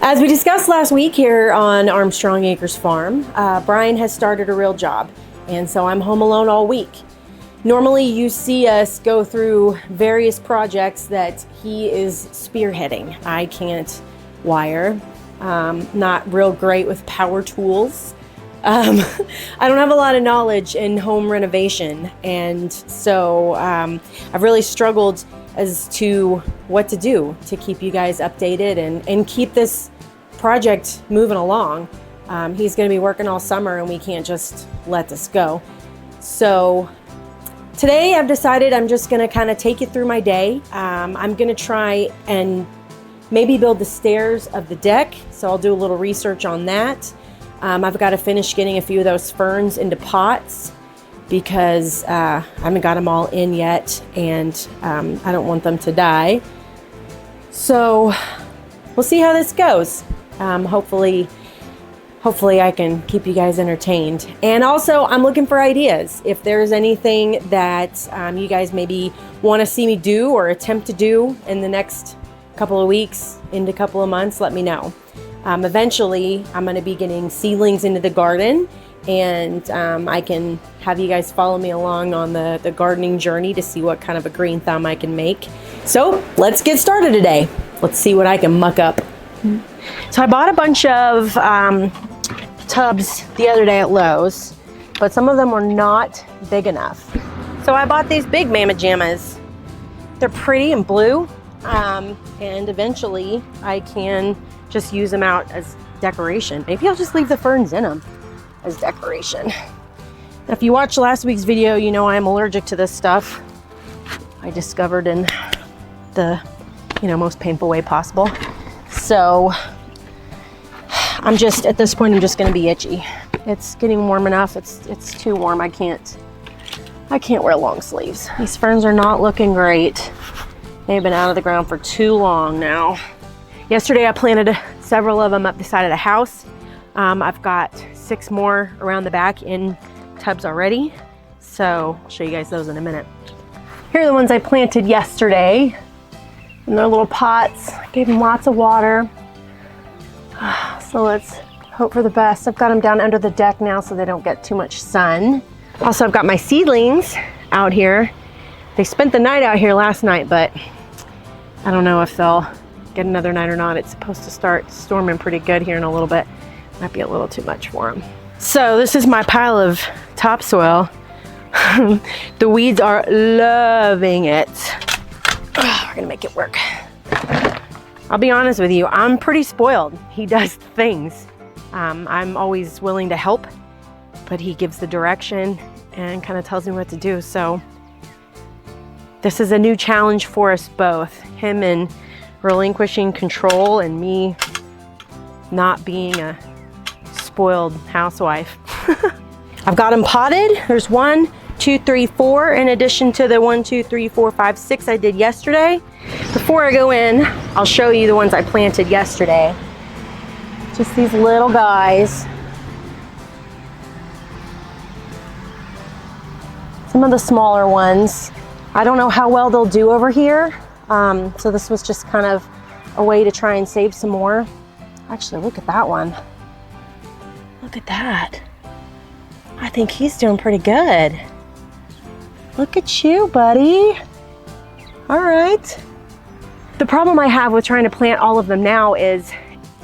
As we discussed last week here on Armstrong Acres Farm, Bryan has started a real job, and so I'm home alone all week. Normally you see us go through various projects that he is spearheading. I can't wire, not real great with power tools. I don't have a lot of knowledge in home renovation, and so I've really struggled as to what to do to keep you guys updated and keep this project moving along. He's going to be working all summer and we can't just let this go. So today I've decided I'm just going to kind of take you through my day. I'm going to try and maybe build the stairs of the deck. So I'll do a little research on that. I've got to finish getting a few of those ferns into pots because I haven't got them all in yet, and I don't want them to die. So we'll see how this goes. Hopefully I can keep you guys entertained. And also I'm looking for ideas. If there's anything that you guys maybe want to see me do or attempt to do in the next couple of weeks, into a couple of months, let me know. Eventually I'm going to be getting seedlings into the garden, and I can have you guys follow me along on the gardening journey to see what kind of a green thumb I can make. So let's get started today. Let's see what I can muck up. So I bought a bunch of tubs the other day at Lowe's, but some of them were not big enough. So I bought these big Mama Jammas. They're pretty and blue, and eventually I can just use them out as decoration. Maybe I'll just leave the ferns in them as decoration. Now, if you watched last week's video, you know I'm allergic to this stuff. I discovered in the most painful way possible. So I'm just, at this point, I'm just gonna be itchy. It's getting warm enough. It's too warm. I can't wear long sleeves. These ferns are not looking great. They've been out of the ground for too long now. Yesterday I planted several of them up the side of the house. I've got 6 more around the back in tubs already. So I'll show you guys those in a minute. Here are the ones I planted yesterday in their little pots. I gave them lots of water. So let's hope for the best. I've got them down under the deck now so they don't get too much sun. Also, I've got my seedlings out here. They spent the night out here last night, but I don't know if they'll get another night or not. It's supposed to start storming pretty good here in a little bit. Might be a little too much for them. So this is my pile of topsoil. The weeds are loving it. We're gonna make it work. I'll be honest with you, I'm pretty spoiled. He does things. I'm always willing to help, but he gives the direction and kind of tells me what to do. So this is a new challenge for us both. Him in relinquishing control and me not being a spoiled housewife. I've got them potted. There's 1, 2, 3, 4 in addition to the 1, 2, 3, 4, 5, 6 I did yesterday. Before I go in, I'll show you the ones I planted yesterday. Just these little guys. Some of the smaller ones. I don't know how well they'll do over here. So this was just kind of a way to try and save some more. Actually, look at that one. Look at that. I think he's doing pretty good. Look at you, buddy. All right. The problem I have with trying to plant all of them now is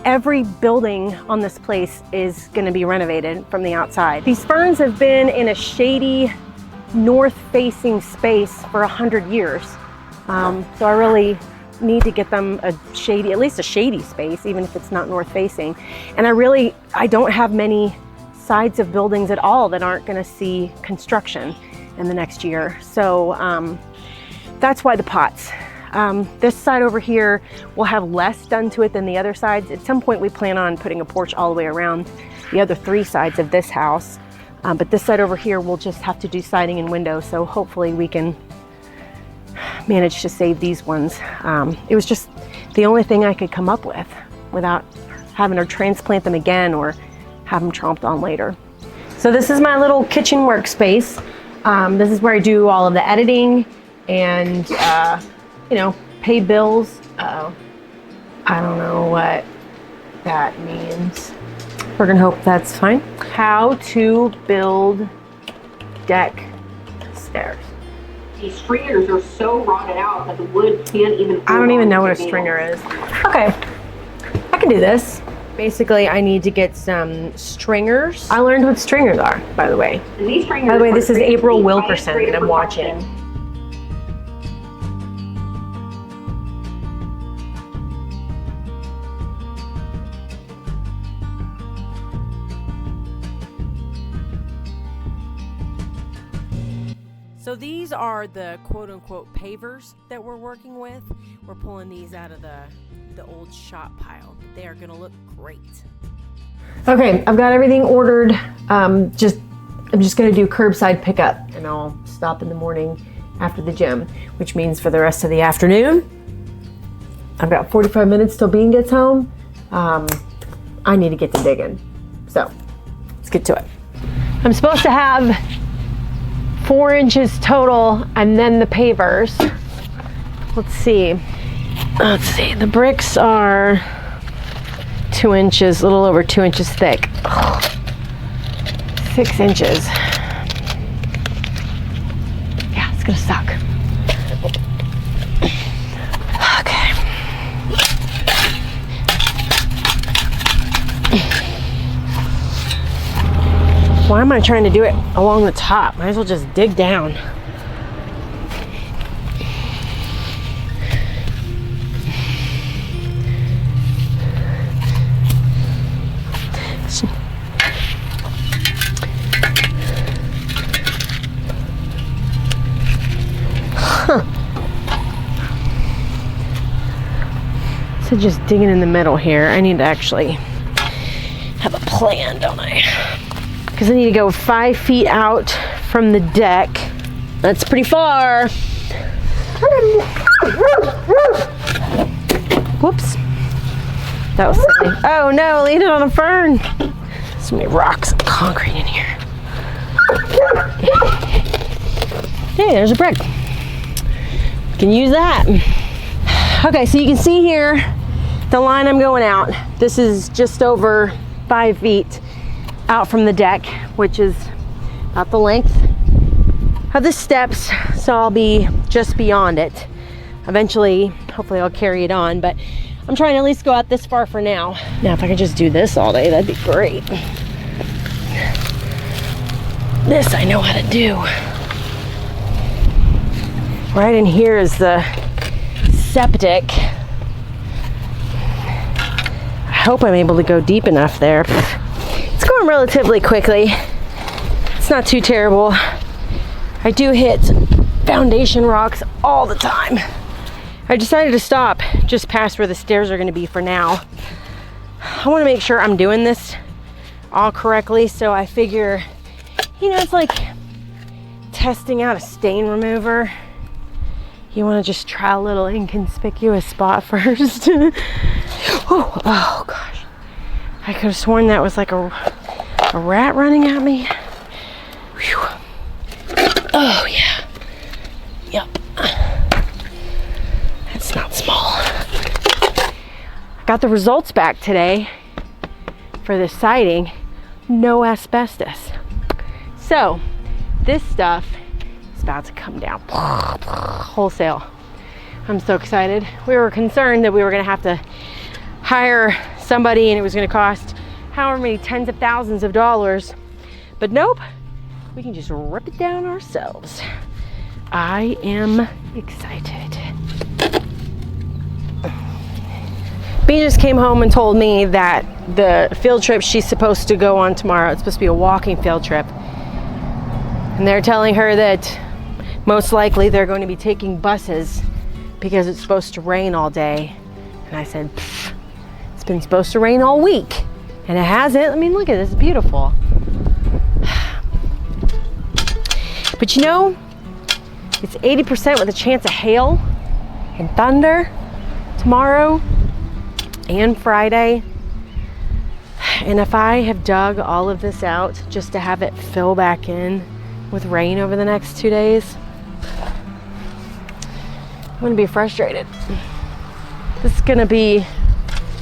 every building on this place is going to be renovated from the outside. These ferns have been in a shady, north-facing space for 100 years. So I really need to get them a shady, at least a shady space, even if it's not north-facing. And I don't have many sides of buildings at all that aren't going to see construction in the next year. So that's why the pots. This side over here will have less done to it than the other sides. At some point we plan on putting a porch all the way around the other 3 sides of this house. But this side over here we'll just have to do siding and windows, so hopefully we can manage to save these ones. It was just the only thing I could come up with without having to transplant them again or have them chomped on later. So this is my little kitchen workspace. This is where I do all of the editing and pay bills. I don't know what that means. We're gonna hope that's fine. How to build deck stairs. These stringers are so rotted out that the wood can't even. I don't even know what a stringer is. Okay, I can do this. Basically, I need to get some stringers. I learned what stringers are, by the way. And these stringers. By the way, this is April Wilkerson that I'm watching. So these are the quote-unquote pavers that we're working with. We're pulling these out of the old shop pile. They are gonna look great. Okay, I've got everything ordered. I'm just gonna do curbside pickup, and I'll stop in the morning after the gym, which means for the rest of the afternoon, I've got 45 minutes till Bean gets home. I need to get to digging. So let's get to it. I'm supposed to have 4 inches total, and then the pavers. Let's see. The bricks are 2 inches, a little over 2 inches thick. 6 inches. Yeah, it's gonna suck. Okay. Why am I trying to do it along the top? Might as well just dig down. Huh. So just digging in the middle here. I need to actually have a plan, don't I? Because I need to go 5 feet out from the deck. That's pretty far. Whoops. That was silly. Oh no, lean it on a fern. So many rocks and concrete in here. Hey, there's a brick. Can use that. Okay, so you can see here the line I'm going out. This is just over 5 feet out from the deck, which is about the length of the steps, so I'll be just beyond it. Eventually, hopefully I'll carry it on, but I'm trying to at least go out this far for now. Now, if I could just do this all day, that'd be great. This I know how to do. Right in here is the septic. I hope I'm able to go deep enough there. It's going relatively quickly. It's not too terrible. I do hit foundation rocks all the time. I decided to stop just past where the stairs are going to be for now. I want to make sure I'm doing this all correctly, so I figure, you know, it's like testing out a stain remover. You want to just try a little inconspicuous spot first. Oh gosh. I could have sworn that was like a rat running at me. Whew. Oh yeah. Yep. That's not small. I got the results back today for the siding. No asbestos. So this stuff is about to come down wholesale. I'm so excited. We were concerned that we were going to have to hire somebody and it was going to cost however many tens of thousands of dollars, but nope, we can just rip it down ourselves. I am excited. Bea just came home and told me that the field trip she's supposed to go on tomorrow, it's supposed to be a walking field trip, and they're telling her that most likely they're going to be taking buses because it's supposed to rain all day. And I said, it's been supposed to rain all week and it hasn't. I mean, look at this, it's beautiful. But you know, it's 80% with a chance of hail and thunder tomorrow and Friday. And if I have dug all of this out just to have it fill back in with rain over the next 2 days, I'm gonna be frustrated. This is gonna be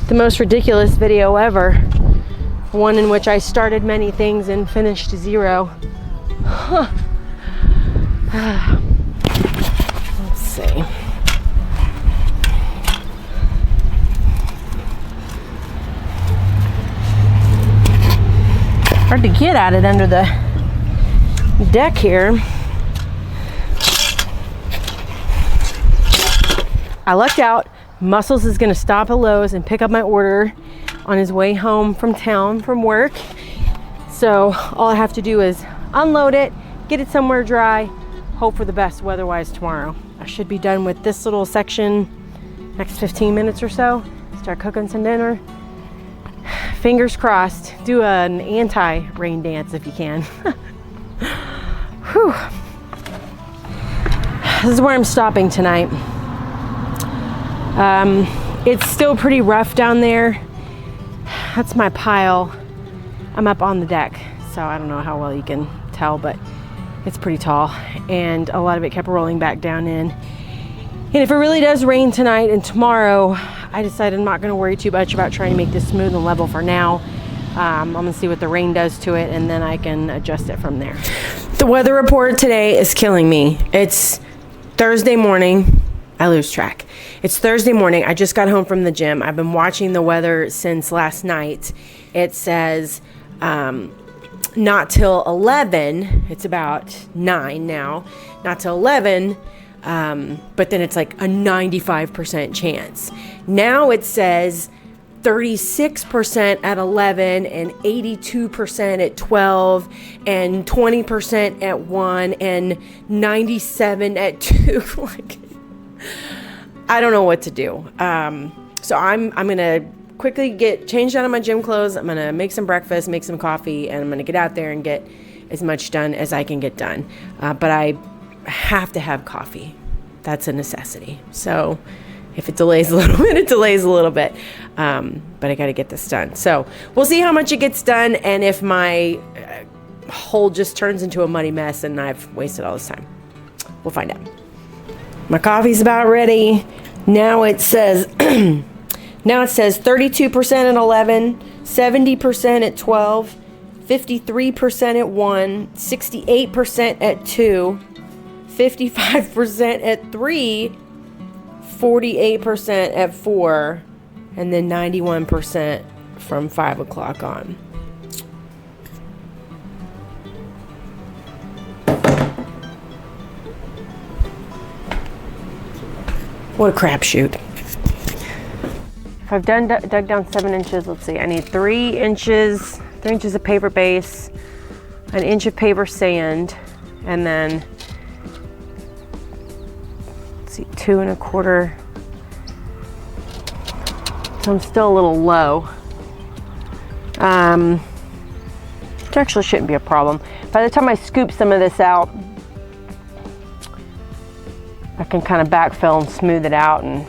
the most ridiculous video ever. One in which I started many things and finished 0. Huh. Let's see. Hard to get at it under the deck here. I lucked out. Muscles is gonna stop at Lowe's and pick up my order on his way home from town from work. So all I have to do is unload it, get it somewhere dry, hope for the best weather-wise tomorrow. I should be done with this little section next 15 minutes or so. Start cooking some dinner. Fingers crossed. Do an anti-rain dance if you can. Whew. This is where I'm stopping tonight. It's still pretty rough down there. That's my pile. I'm up on the deck, so I don't know how well you can tell, but it's pretty tall, and a lot of it kept rolling back down in. And if it really does rain tonight and tomorrow, I decided I'm not going to worry too much about trying to make this smooth and level for now. I'm going to see what the rain does to it, and then I can adjust it from there. The weather report today is killing me. It's Thursday morning. I lose track. It's Thursday morning. I just got home from the gym. I've been watching the weather since last night. It says not till 11. It's about 9 now. Not till 11. But then it's like a 95% chance. Now it says 36% at 11 and 82% at 12 and 20% at 1 and 97 at 2. Like, I don't know what to do. So I'm gonna quickly get changed out of my gym clothes. I'm gonna make some breakfast, make some coffee, and I'm gonna get out there and get as much done as I can get done. But I have to have coffee. That's a necessity. So if it delays a little bit, it delays a little bit. But I got to get this done. So we'll see how much it gets done and if my hole just turns into a muddy mess and I've wasted all this time. We'll find out. My coffee's about ready. Now it says 32% at 11, 70% at 12, 53% at 1, 68% at 2, 55% at 3, 48% at 4, and then 91% from 5 o'clock on. What a crapshoot. If I've dug down 7 inches, let's see, I need 3 inches of paper base, 1 inch of paper sand, and then, let's see, 2 1/4. So I'm still a little low. Which actually shouldn't be a problem. By the time I scoop some of this out, I can kind of backfill and smooth it out, and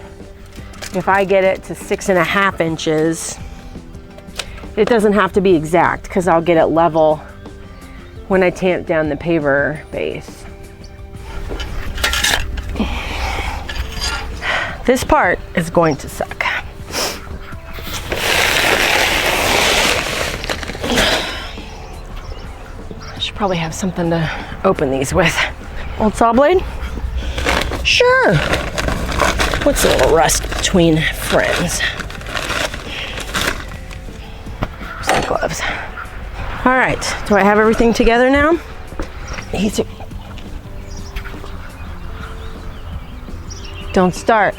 if I get it to 6.5 inches, it doesn't have to be exact because I'll get it level when I tamp down the paper base. This part is going to suck. I should probably have something to open these with. Old saw blade? Sure. What's a little rust between friends? Some gloves. All right. Do I have everything together now? Easy. Don't start.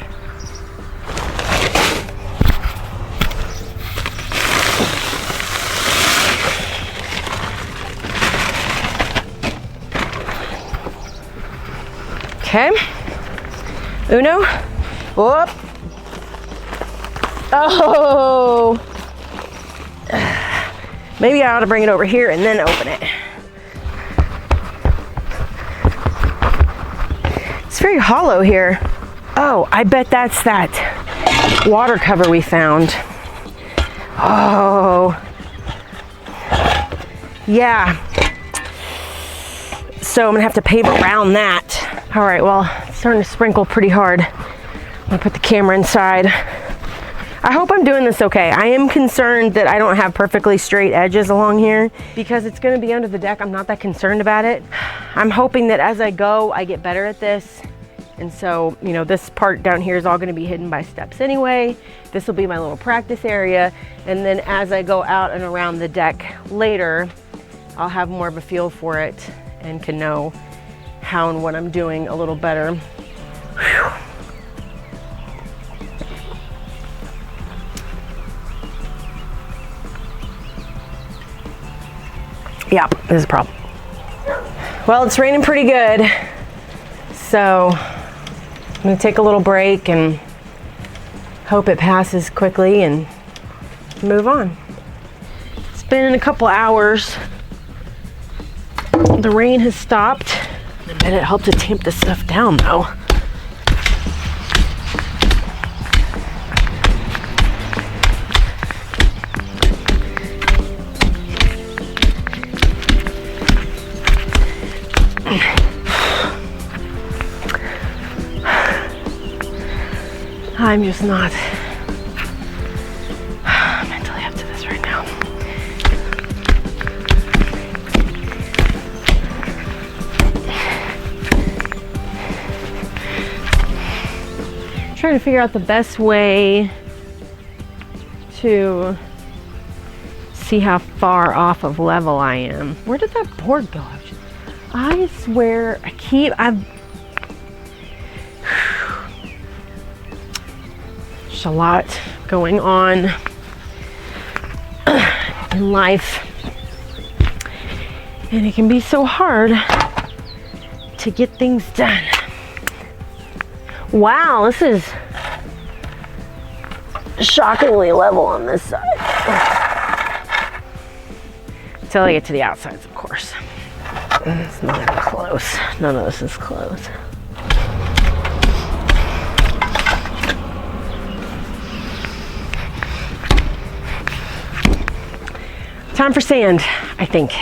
Okay. Uno. Whoop. Oh. Maybe I ought to bring it over here and then open it. It's very hollow here. Oh, I bet that's that water cover we found. Oh. Yeah. So I'm gonna have to pave around that. All right, well, it's starting to sprinkle pretty hard. I'm gonna put the camera inside. I I hope I'm doing this okay. I am concerned that I don't have perfectly straight edges along here because it's gonna be under the deck. I'm not that concerned about it. I'm hoping that as I go, I get better at this. And so, you know, this part down here is all gonna be hidden by steps anyway. This will be my little practice area. And then as I go out and around the deck later, I'll have more of a feel for it and can know how and what I'm doing a little better. Whew. Yep, this is a problem. Well, it's raining pretty good, so I'm gonna take a little break and hope it passes quickly and move on. It's been a couple hours. The rain has stopped. I bet it helped to tamp this stuff down though. I'm just not mentally up to this right now. I'm trying to figure out the best way to see how far off of level I am. Where did that board go? I swear I've there's a lot going on in life, and it can be so hard to get things done. Wow, this is shockingly level on this side. Until I get to the outsides, of course. It's not even close. None of this is close. Time for sand, I think.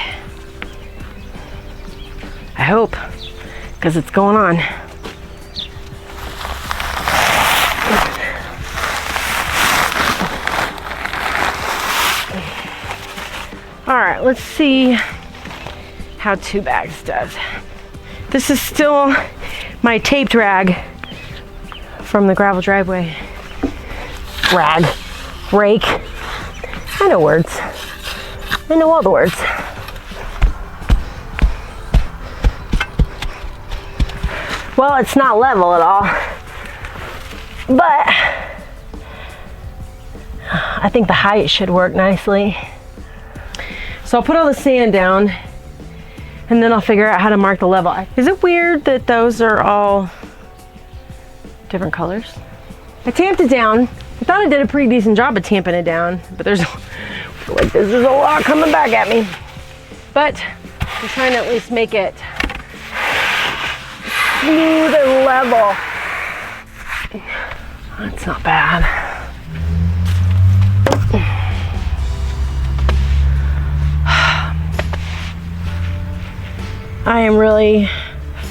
I hope, because it's going on. All right, let's see how 2 bags does. This is still my taped rag from the gravel driveway. Rake. I know words. I know all the words. Well, it's not level at all, but I think the height should work nicely. So I'll put all the sand down and then I'll figure out how to mark the level. Is it weird that those are all different colors? I tamped it down. I thought I did a pretty decent job of tamping it down, but there's like this is a lot coming back at me. But I'm trying to at least make it smooth and level. That's not bad. I am really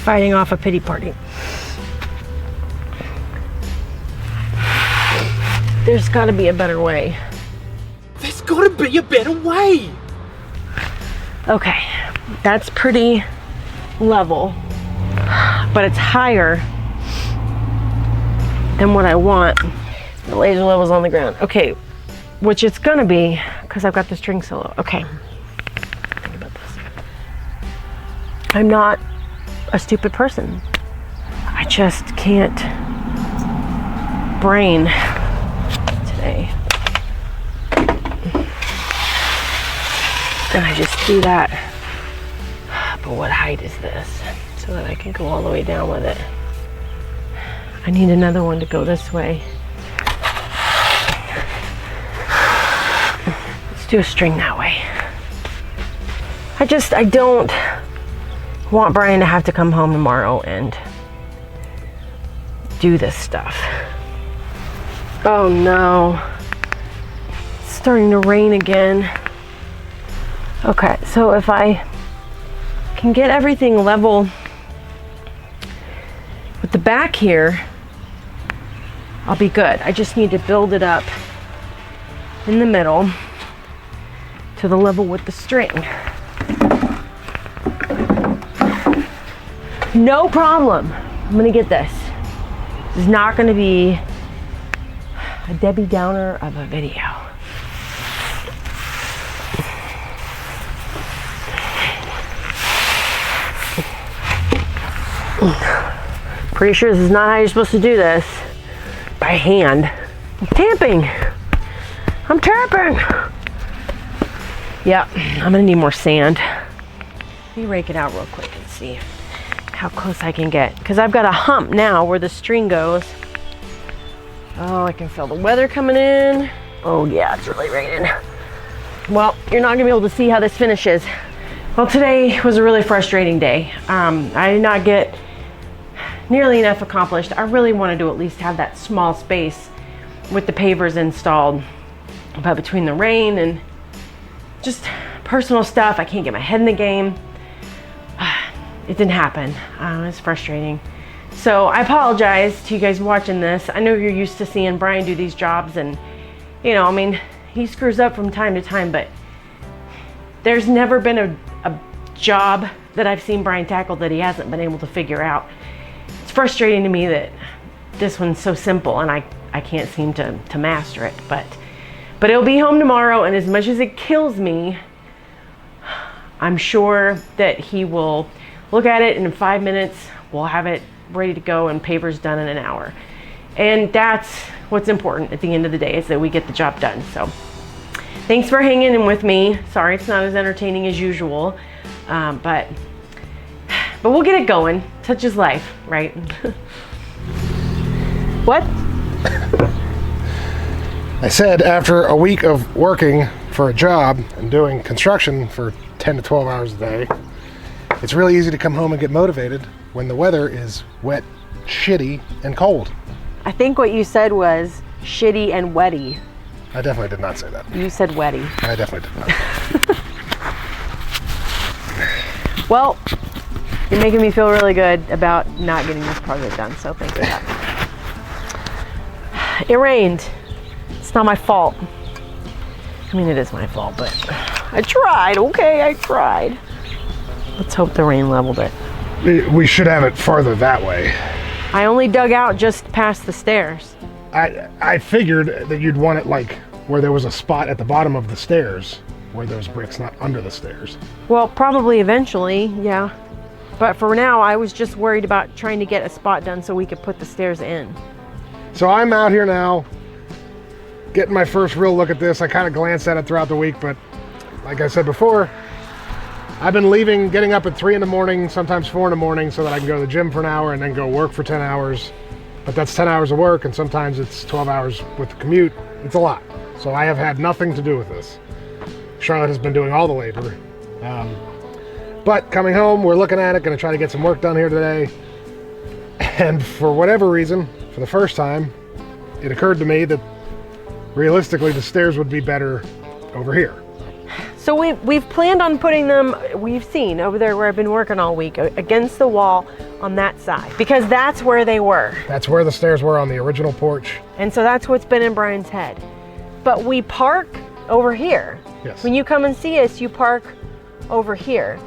fighting off a pity party. There's got to be a better way. There's gotta be a better way! Okay, that's pretty level, but it's higher than what I want. The laser level's on the ground. Okay, which it's gonna be, because I've got the string solo. Okay, think about this. I'm not a stupid person. I just can't brain today. And I just do that. But what height is this? So that I can go all the way down with it. I need another one to go this way. Let's do a string that way. I don't want Bryan to have to come home tomorrow and do this stuff. Oh no. It's starting to rain again. Okay, so if I can get everything level with the back here, I'll be good. I just need to build it up in the middle to the level with the string. No problem. I'm gonna get this. This is not gonna be a Debbie Downer of a video. Pretty sure this is not how you're supposed to do this. By hand. I'm tamping. I'm tapping. Yep, I'm gonna need more sand. Let me rake it out real quick and see how close I can get. Because I've got a hump now where the string goes. Oh, I can feel the weather coming in. Oh yeah, it's really raining. Well, you're not gonna be able to see how this finishes. Well, today was a really frustrating day. I did not get nearly enough accomplished. I really wanted to at least have that small space with the pavers installed. But between the rain and just personal stuff, I can't get my head in the game. It didn't happen. It's frustrating. So I apologize to you guys watching this. I know you're used to seeing Bryan do these jobs, and you know, I mean, he screws up from time to time, but there's never been a job that I've seen Bryan tackle that he hasn't been able to figure out. It's frustrating to me that this one's so simple and I can't seem to master it, but it'll be home tomorrow, and as much as it kills me, I'm sure that he will look at it in 5 minutes. We'll have it ready to go and pavers done in an hour. And that's what's important at the end of the day, is that we get the job done. So thanks for hanging in with me. Sorry it's not as entertaining as usual, but we'll get it going. Such is life, right? What? I said after a week of working for a job and doing construction for 10 to 12 hours a day, it's really easy to come home and get motivated when the weather is wet, shitty, and cold. I think what you said was shitty and wetty. I definitely did not say that. You said wetty. I definitely did not. Well, you're making me feel really good about not getting this project done, so thanks for that. It rained. It's not my fault. I mean, it is my fault, but I tried, okay? I tried. Let's hope the rain leveled it. We should have it farther that way. I only dug out just past the stairs. I figured that you'd want it like where there was a spot at the bottom of the stairs, where those bricks, not under the stairs. Well, probably eventually, yeah. But for now, I was just worried about trying to get a spot done so we could put the stairs in. So I'm out here now, getting my first real look at this. I kind of glanced at it throughout the week, but like I said before, I've been getting up at 3 in the morning, sometimes 4 in the morning, so that I can go to the gym for an hour and then go work for 10 hours. But that's 10 hours of work, and sometimes it's 12 hours with the commute. It's a lot. So I have had nothing to do with this. Charlotte has been doing all the labor. But coming home, we're looking at it, gonna try to get some work done here today. And for whatever reason, for the first time, it occurred to me that realistically the stairs would be better over here. So we've planned on putting them, we've seen over there where I've been working all week, against the wall on that side, because that's where they were. That's where the stairs were on the original porch. And so that's what's been in Bryan's head. But we park over here. Yes. When you come and see us, you park over here.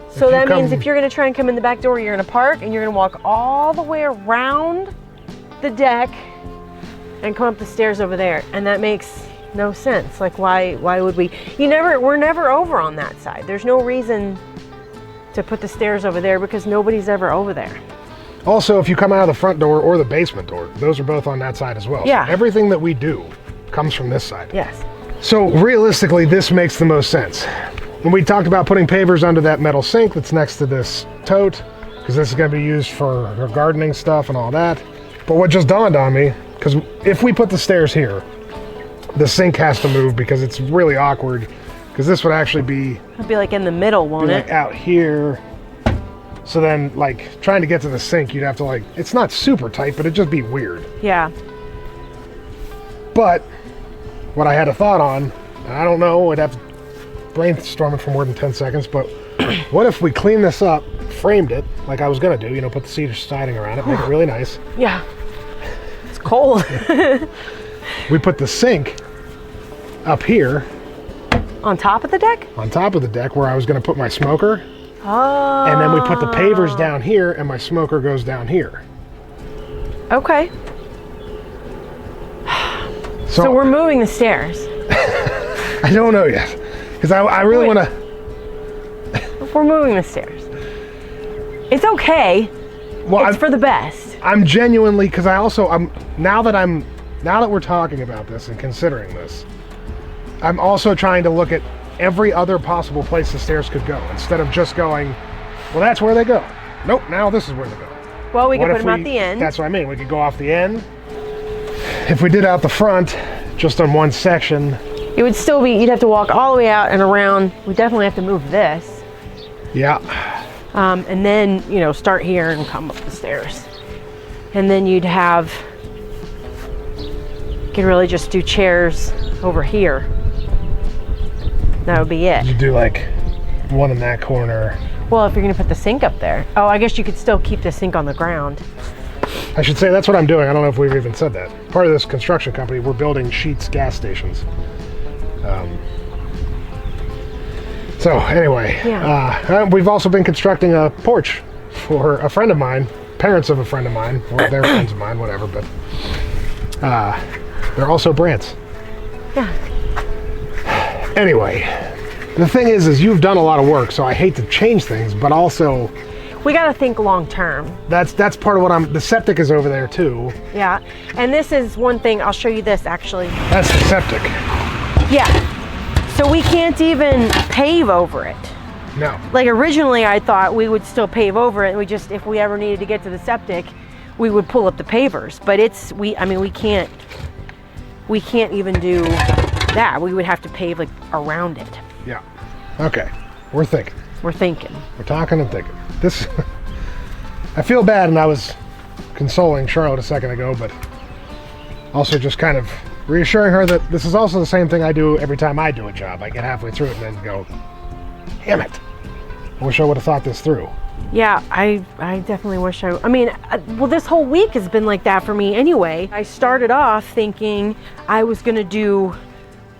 So that means if you're gonna try and come in the back door, you're gonna park and you're gonna walk all the way around the deck and come up the stairs over there. And that makes no sense. Like, why would we? We're never over on that side. There's no reason to put the stairs over there because nobody's ever over there. Also, if you come out of the front door or the basement door, those are both on that side as well. Yeah. So everything that we do comes from this side. Yes. So realistically, this makes the most sense. When we talked about putting pavers under that metal sink that's next to this tote, because this is going to be used for gardening stuff and all that. But what just dawned on me, because if we put the stairs here, the sink has to move because it's really awkward, because this would actually be... It'll be like in the middle, won't it? Like out here. So then, like, trying to get to the sink, you'd have to, like, it's not super tight, but it'd just be weird. Yeah. But what I had a thought on, and I don't know, I'd have to brainstorm it for more than 10 seconds, but what if we clean this up, framed it, like I was going to do, put the cedar siding around it, make it really nice. Yeah. It's cold. We put the sink up here On top of the deck? on top of the deck where I was going to put my smoker. Oh. And then we put the pavers down here and my smoker goes down here. Okay. So we're moving the stairs. I don't know yet. Because I really want to... We're moving the stairs. It's okay. Well, it's for the best. I'm genuinely, because now that we're talking about this and considering this, I'm also trying to look at every other possible place the stairs could go instead of just going, well, that's where they go. Nope, now this is where they go. Well, we could put them out the end. That's what I mean. We could go off the end. If we did out the front, just on one section. It would still be, you'd have to walk all the way out and around. We definitely have to move this. Yeah. And then, start here and come up the stairs. And then you could really just do chairs over here. That would be it. You do like one in that corner. Well, if you're gonna put the sink up there. Oh, I guess you could still keep the sink on the ground. I should say that's what I'm doing. I don't know if we've even said that. Part of this construction company, we're building Sheetz gas stations. So anyway, yeah. We've also been constructing a porch for a friend of mine, parents of a friend of mine, or they're friends of mine, whatever, but they're also Brants. Yeah. Anyway, the thing is you've done a lot of work, so I hate to change things, but also we got to think long term. That's part of what the septic is over there too. Yeah, and this is one thing, I'll show you this actually. That's the septic. Yeah, so we can't even pave over it. No. Like originally I thought we would still pave over it, if we ever needed to get to the septic, we would pull up the pavers, but we can't even do that. We would have to pave like around it. Yeah. Okay. We're thinking. We're thinking. We're talking and thinking. This, I feel bad, and I was consoling Charlotte a second ago, but also just kind of reassuring her that this is also the same thing I do every time I do a job. I get halfway through it and then go, damn it. I wish I would have thought this through. Yeah, I definitely wish well, this whole week has been like that for me anyway. I started off thinking I was gonna do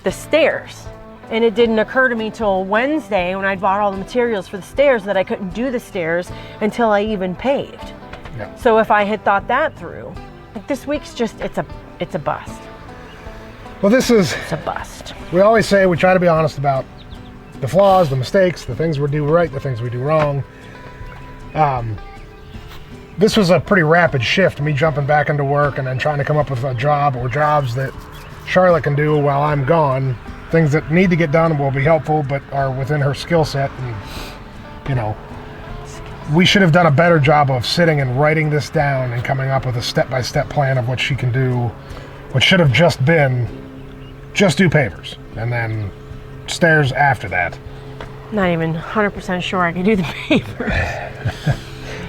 the stairs. And it didn't occur to me till Wednesday when I bought all the materials for the stairs that I couldn't do the stairs until I even paved. Yeah. So if I had thought that through, like this week's just, it's a bust. Well, it's a bust. We always say we try to be honest about the flaws, the mistakes, the things we do right, the things we do wrong. This was a pretty rapid shift, me jumping back into work and then trying to come up with a job or jobs that Charlotte can do while I'm gone. Things that need to get done and will be helpful but are within her skill set, and we should have done a better job of sitting and writing this down and coming up with a step-by-step plan of what she can do, which should have just been just do pavers and then stairs after that. Not even 100% sure I can do the pavers.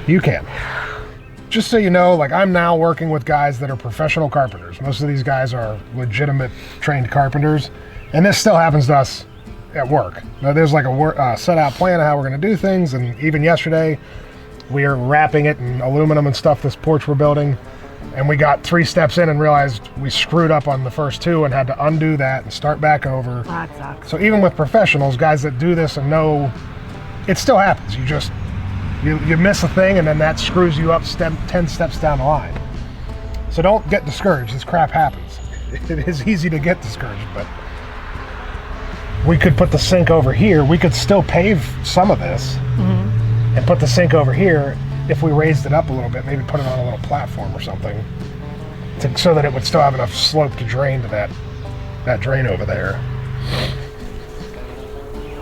You can. Just so you know, like I'm now working with guys that are professional carpenters. Most of these guys are legitimate trained carpenters. And this still happens to us at work. Now, there's like a set out plan of how we're going to do things, and even yesterday we are wrapping it in aluminum and stuff, this porch we're building, and we got 3 steps in and realized we screwed up on the first 2 and had to undo that and start back over. That sucks. So even with professionals, guys that do this and know, it still happens. You miss a thing and then that screws you up 10 steps down the line. So don't get discouraged. This crap happens. It is easy to get discouraged, but we could put the sink over here. We could still pave some of this and put the sink over here if we raised it up a little bit, maybe put it on a little platform or something so that it would still have enough slope to drain to that drain over there.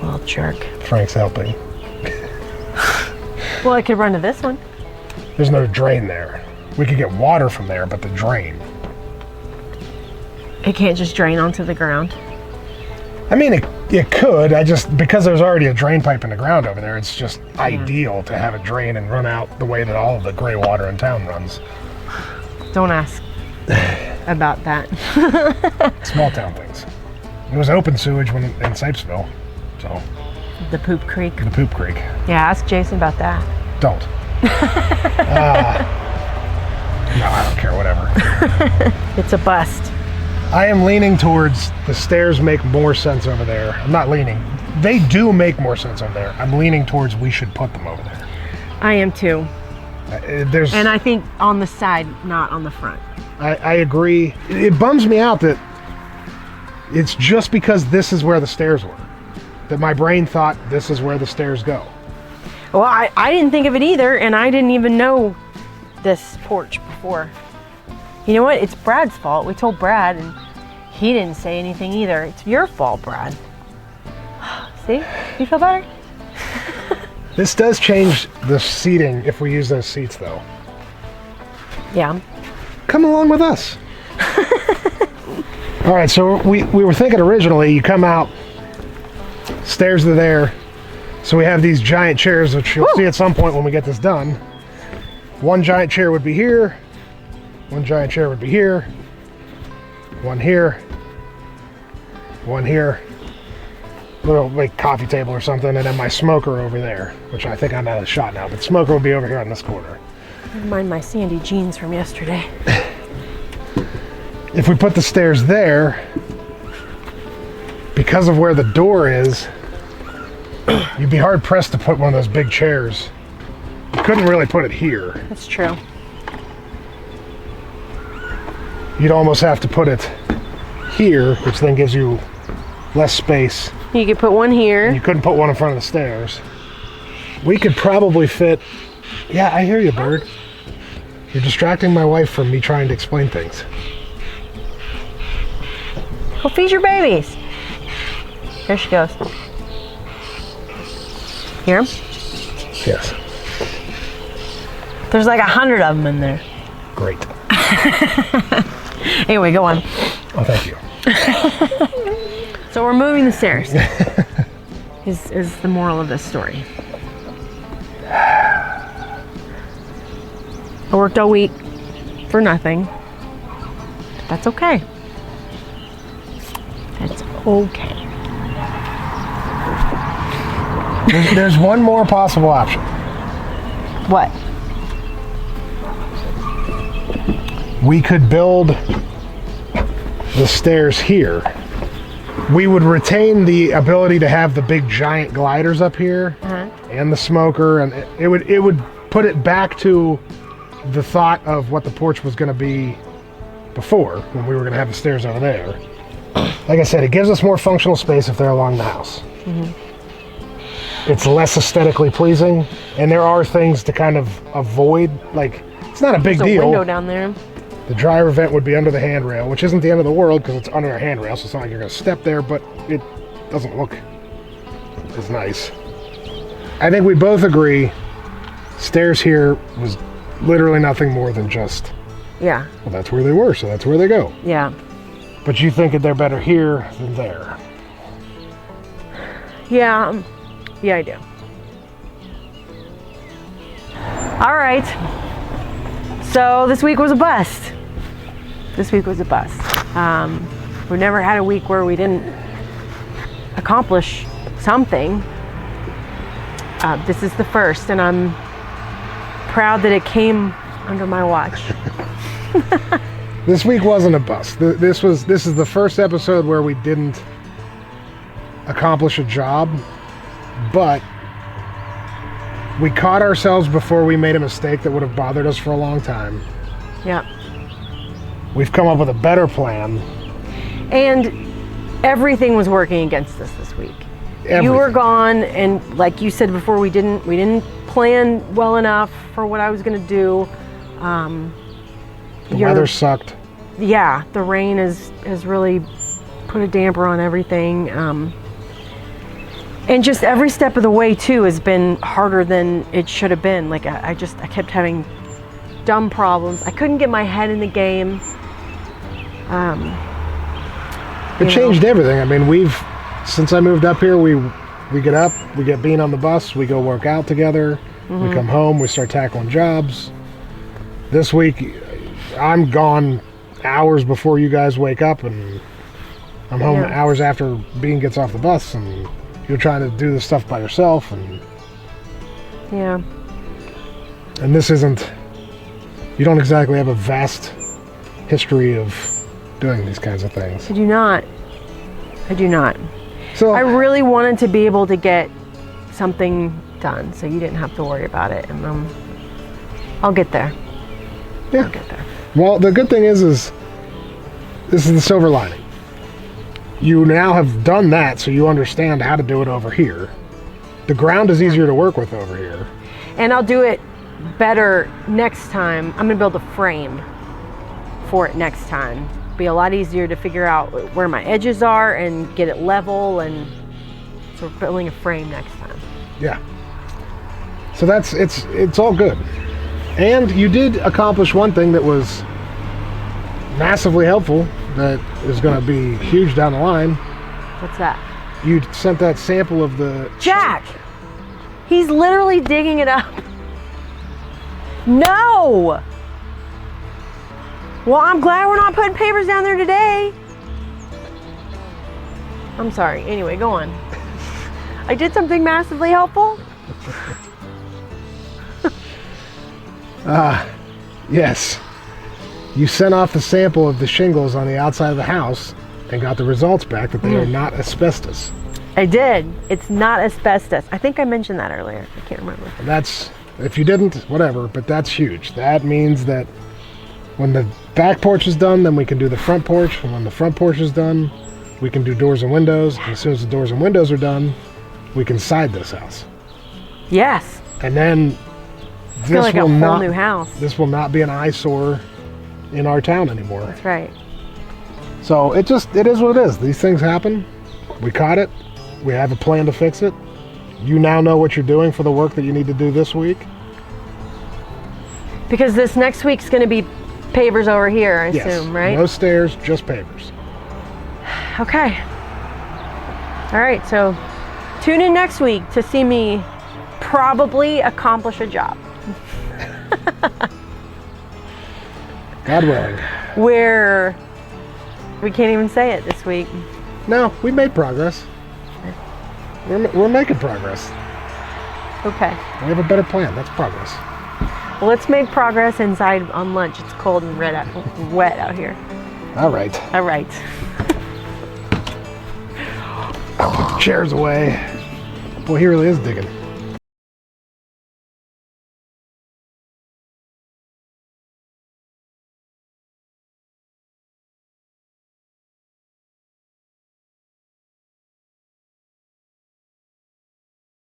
Little jerk. Frank's helping. Well, I could run to this one. There's no drain there. We could get water from there, but the drain. It can't just drain onto the ground. I mean, it could. Because there's already a drain pipe in the ground over there, it's just ideal to have it drain and run out the way that all of the gray water in town runs. Don't ask about that. Small town things. It was open sewage in Sipesville, so. The Poop Creek. The Poop Creek. Yeah, ask Jason about that. Don't. No, I don't care, whatever. It's a bust. I am leaning towards the stairs make more sense over there. I'm not leaning. They do make more sense over there. I'm leaning towards we should put them over there. I am too. And I think on the side, not on the front. I agree. It bums me out that it's just because this is where the stairs were that my brain thought this is where the stairs go. Well, I didn't think of it either, and I didn't even know this porch before. You know what? It's Brad's fault. We told Brad, and he didn't say anything either. It's your fault, Brad. See? You feel better? This does change the seating if we use those seats, though. Yeah. Come along with us. All right, so we were thinking originally you come out, stairs are there, so we have these giant chairs, which you'll see at some point when we get this done. One giant chair would be here, one giant chair would be here, one here, one here, little like coffee table or something, and then my smoker over there, which I think I'm out of shot now, but smoker would be over here on this corner. Never mind my sandy jeans from yesterday. If we put the stairs there, because of where the door is, you'd be hard pressed to put one of those big chairs. You couldn't really put it here. That's true. You'd almost have to put it here, which then gives you less space. You could put one here. You couldn't put one in front of the stairs. We could probably fit... Yeah, I hear you, bird. You're distracting my wife from me trying to explain things. Go feed your babies. There she goes. Hear 'em? Yes. There's like 100 of them in there. Great. Anyway, go on. Oh, thank you. So we're moving the stairs. is the moral of this story. I worked all week for nothing. But that's okay. That's okay. There's one more possible option. What? We could build the stairs here. We would retain the ability to have the big giant gliders up here and the smoker, and it would put it back to the thought of what the porch was going to be before, when we were going to have the stairs over there. Like I said, it gives us more functional space if they're along the house. It's less aesthetically pleasing, and there are things to kind of avoid. Like, it's not a big There's a deal. window down there. The dryer vent would be under the handrail, which isn't the end of the world because it's under a handrail, so it's not like you're going to step there, but it doesn't look as nice. I think we both agree stairs here was literally nothing more than just, Yeah. well, that's where they were, so that's where they go. Yeah. But you think that they're better here than there. Yeah. Yeah, I do. All right. So this week was a bust. We've never had a week where we didn't accomplish something. This is the first, and I'm proud that it came under my watch. This week wasn't a bust. This is the first episode where we didn't accomplish a job, but we caught ourselves before we made a mistake that would have bothered us for a long time. Yeah. We've come up with a better plan. And everything was working against us this week. Everything. You were gone, and like you said before, we didn't plan well enough for what I was going to do. The weather sucked. Yeah, the rain has really put a damper on everything. And just every step of the way too has been harder than it should have been. Like I kept having dumb problems. I couldn't get my head in the game. It changed everything. I mean, since I moved up here, we get up, we get Bean on the bus, we go work out together, we come home, we start tackling jobs. This week, I'm gone hours before you guys wake up, and I'm home hours after Bean gets off the bus, and you're trying to do this stuff by yourself, and this isn't, you don't exactly have a vast history of doing these kinds of things. I do not. I do not. So I really wanted to be able to get something done so you didn't have to worry about it. And I'll get there. yeah. I'll get there. Well, the good thing is this is the silver lining. You now have done that, so you understand how to do it over here. The ground is easier to work with over here. And I'll do it better next time. I'm gonna build a frame for it next time. Be a lot easier to figure out where my edges are and get it level, and so we're building a frame next time. Yeah. So it's all good. And you did accomplish one thing that was massively helpful, that is going to be huge down the line. What's that? You sent that sample of the... Jack! He's literally digging it up. No! Well, I'm glad we're not putting papers down there today. I'm sorry. Anyway, go on. I did something massively helpful. Yes. You sent off the sample of the shingles on the outside of the house and got the results back that they are not asbestos. I did. It's not asbestos. I think I mentioned that earlier. I can't remember. And that's, if you didn't, whatever, but that's huge. That means that when the back porch is done, then we can do the front porch. And when the front porch is done, we can do doors and windows. And as soon as the doors and windows are done, we can side this house. Yes. And then It's like a whole new house. This will not be an eyesore in our town anymore. That's right. So it is what it is. These things happen. We caught it. We have a plan to fix it. You now know what you're doing for the work that you need to do this week. Because this next week's going to be pavers over here, I assume, right? No stairs, just pavers. Okay. All right, so tune in next week to see me probably accomplish a job. God willing. Where we can't even say it this week. No, we made progress. We're making progress. Okay. We have a better plan. That's progress. Well, let's make progress inside on lunch. It's cold and wet out here. All right. All right. Put the chairs away. Boy, he really is digging.